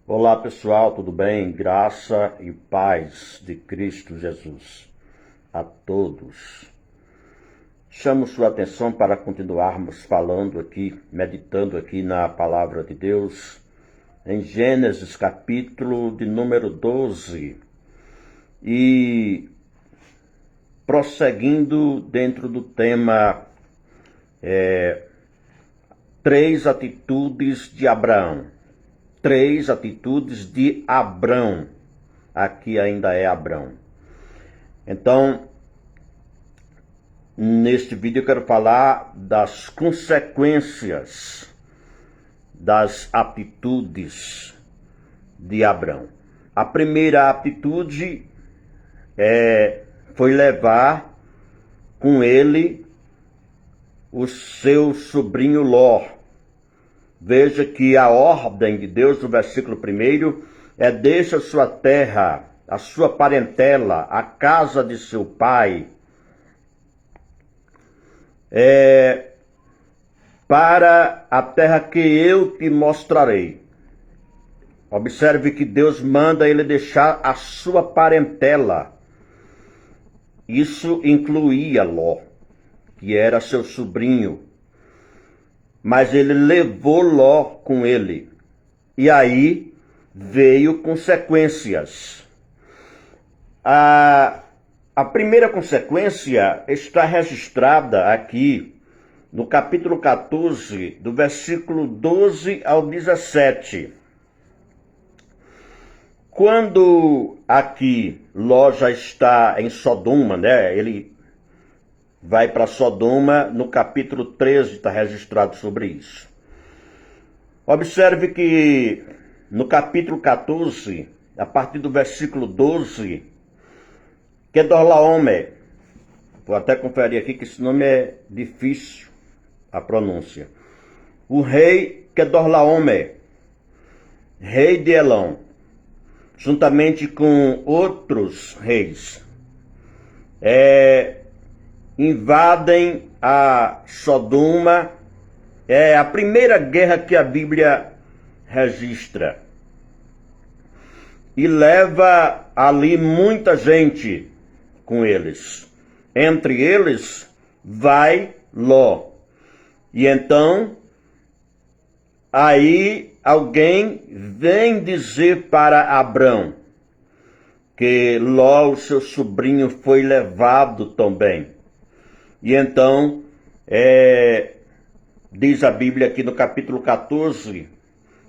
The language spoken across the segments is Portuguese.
Olá pessoal, tudo bem? Graça e paz de Cristo Jesus a todos. Chamo sua atenção para continuarmos falando aqui, meditando aqui na palavra de Deus, em Gênesis capítulo de número 12 e prosseguindo dentro do tema três atitudes de Abraão. Três atitudes de Abrão. Aqui ainda é Abrão. Então, neste vídeo eu quero falar das consequências das atitudes de Abrão. A primeira atitude foi levar com ele o seu sobrinho Ló. Veja que a ordem de Deus, no versículo 1, deixa sua terra, a sua parentela, a casa de seu pai, para a terra que eu te mostrarei. Observe que Deus manda ele deixar a sua parentela. Isso incluía Ló, que era seu sobrinho. Mas ele levou Ló com ele. E aí veio consequências. A primeira consequência está registrada aqui no capítulo 14, do versículo 12 ao 17. Quando aqui Ló já está em Sodoma, né? Ele vai para Sodoma, no capítulo 13 está registrado sobre isso. Observe que no capítulo 14, a partir do versículo 12, Quedorlaomer, vou até conferir aqui que esse nome é difícil, a pronúncia. O rei Quedorlaomer, rei de Elão, juntamente com outros reis, invadem a Sodoma. É a primeira guerra que a Bíblia registra. E leva ali muita gente com eles. Entre eles vai Ló. E então, aí alguém vem dizer para Abrão que Ló, o seu sobrinho, foi levado também. E então, diz a Bíblia aqui no capítulo 14,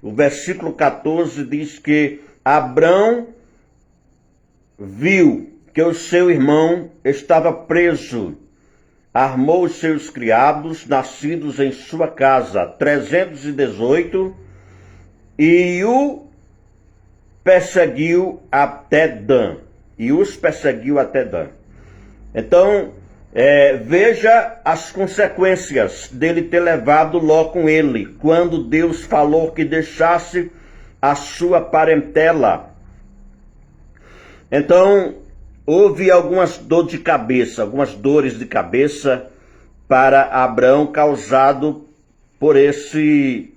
o versículo 14 diz que Abrão viu que o seu irmão estava preso, armou os seus criados, nascidos em sua casa, 318, e o perseguiu até Dan. E os perseguiu até Dan. Então, veja as consequências dele ter levado Ló com ele, quando Deus falou que deixasse a sua parentela. Então, houve algumas dores de cabeça para Abrão, causado por ele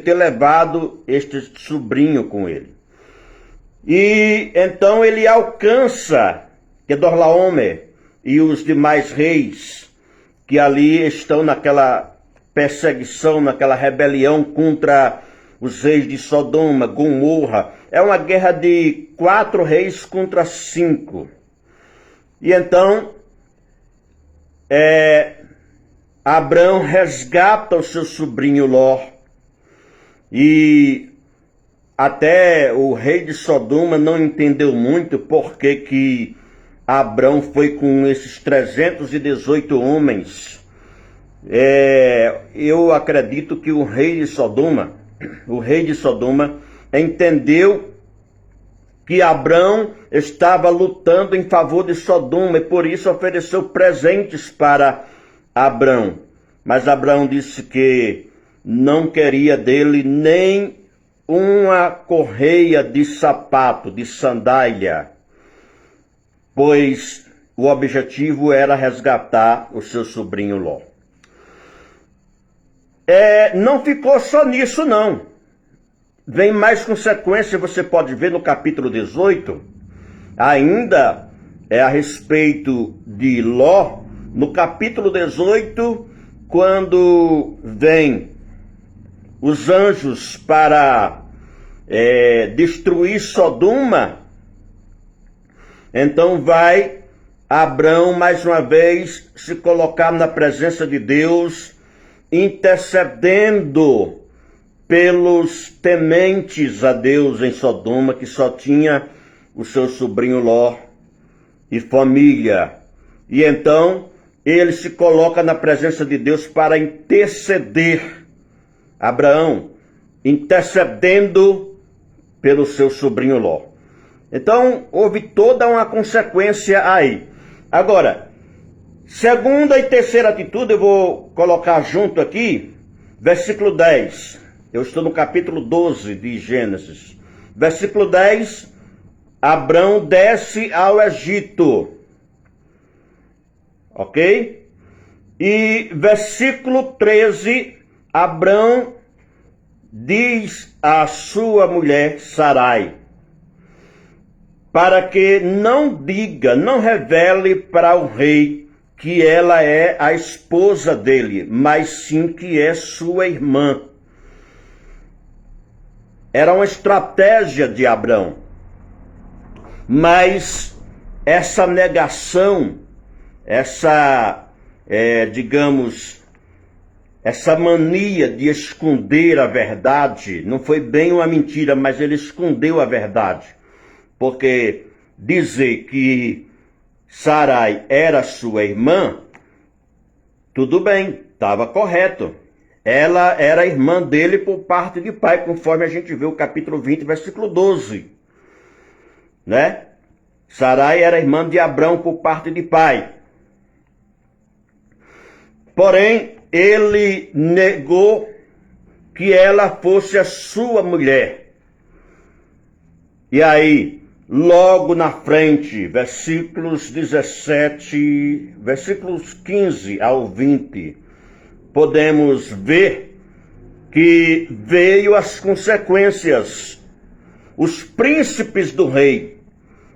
ter levado este sobrinho com ele. E então ele alcança Quedorlaomer e os demais reis que ali estão naquela perseguição, naquela rebelião contra os reis de Sodoma, Gomorra. É uma guerra de 4 reis contra 5. E então, Abrão resgata o seu sobrinho Ló. E até o rei de Sodoma não entendeu muito porque que Abrão foi com esses 318 homens. Eu acredito que o rei de Sodoma entendeu que Abrão estava lutando em favor de Sodoma e por isso ofereceu presentes para Abrão. Mas Abrão disse que não queria dele nem uma correia de sapato, de sandália, pois o objetivo era resgatar o seu sobrinho Ló. Não ficou só nisso, não. vem mais consequência, você pode ver no capítulo 18, ainda é a respeito de Ló, no capítulo 18, quando vem os anjos para destruir Sodoma, então vai Abrão mais uma vez se colocar na presença de Deus, intercedendo pelos tementes a Deus em Sodoma, que só tinha o seu sobrinho Ló e família. E então ele se coloca na presença de Deus para interceder. Abraão intercedendo pelo seu sobrinho Ló. Então houve toda uma consequência aí. Agora, segunda e terceira atitude, eu vou colocar junto aqui, versículo 10. Eu estou no capítulo 12 de Gênesis. Versículo 10, Abrão desce ao Egito. Ok? E versículo 13, Abrão diz à sua mulher Sarai, para que não diga, não revele para o rei que ela é a esposa dele, mas sim que é sua irmã. Era uma estratégia de Abrão. Mas essa negação, essa mania de esconder a verdade, não foi bem uma mentira, mas ele escondeu a verdade. Porque dizer que Sarai era sua irmã, tudo bem, estava correto. Ela era irmã dele por parte de pai, conforme a gente vê o capítulo 20, versículo 12. Né? Sarai era irmã de Abrão por parte de pai. Porém, ele negou que ela fosse a sua mulher. E aí, logo na frente, versículos 15 ao 20, podemos ver que veio as consequências. Os príncipes do rei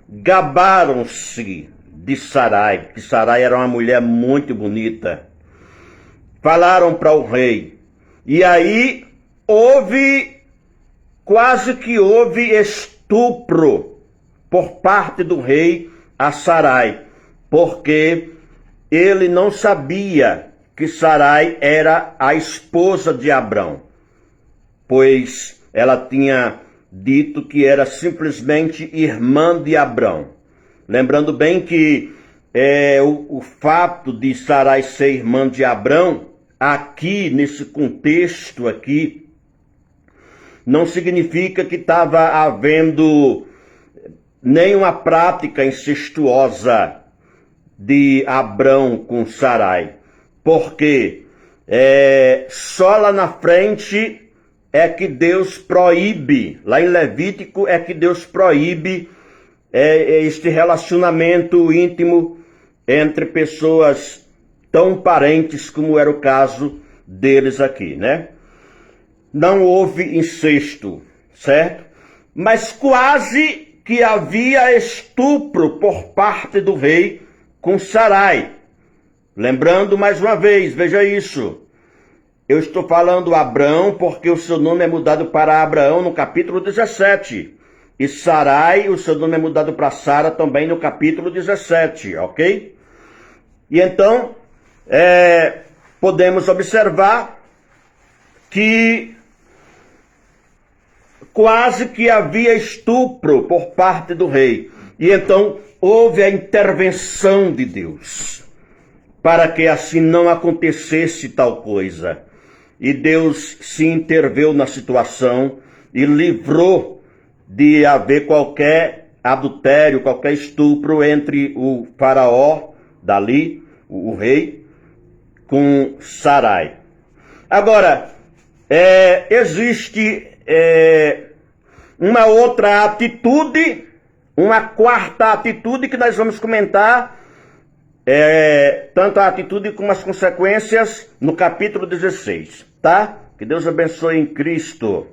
gabaram-se de Sarai, que Sarai era uma mulher muito bonita. Falaram para o rei. E aí quase que houve estupro por parte do rei a Sarai, porque ele não sabia que Sarai era a esposa de Abrão, pois ela tinha dito que era simplesmente irmã de Abrão. Lembrando bem que o fato de Sarai ser irmã de Abrão, aqui nesse contexto aqui, não significa que estava havendo nenhuma prática incestuosa de Abrão com Sarai, porque só lá na frente é que Deus proíbe, lá em Levítico é que Deus proíbe este relacionamento íntimo entre pessoas tão parentes como era o caso deles aqui, né? Não houve incesto, certo? Mas quase que havia estupro por parte do rei com Sarai. Lembrando mais uma vez, veja isso. Eu estou falando Abrão porque o seu nome é mudado para Abraão no capítulo 17. E Sarai, o seu nome é mudado para Sara também no capítulo 17, ok? E então, podemos observar que quase que havia estupro por parte do rei. E então houve a intervenção de Deus, para que assim não acontecesse tal coisa. E Deus se interveio na situação e livrou de haver qualquer adultério, qualquer estupro entre o faraó, dali, o rei, com Sarai. Agora, existe uma outra atitude, uma quarta atitude que nós vamos comentar, tanto a atitude como as consequências no capítulo 16, tá? Que Deus abençoe em Cristo.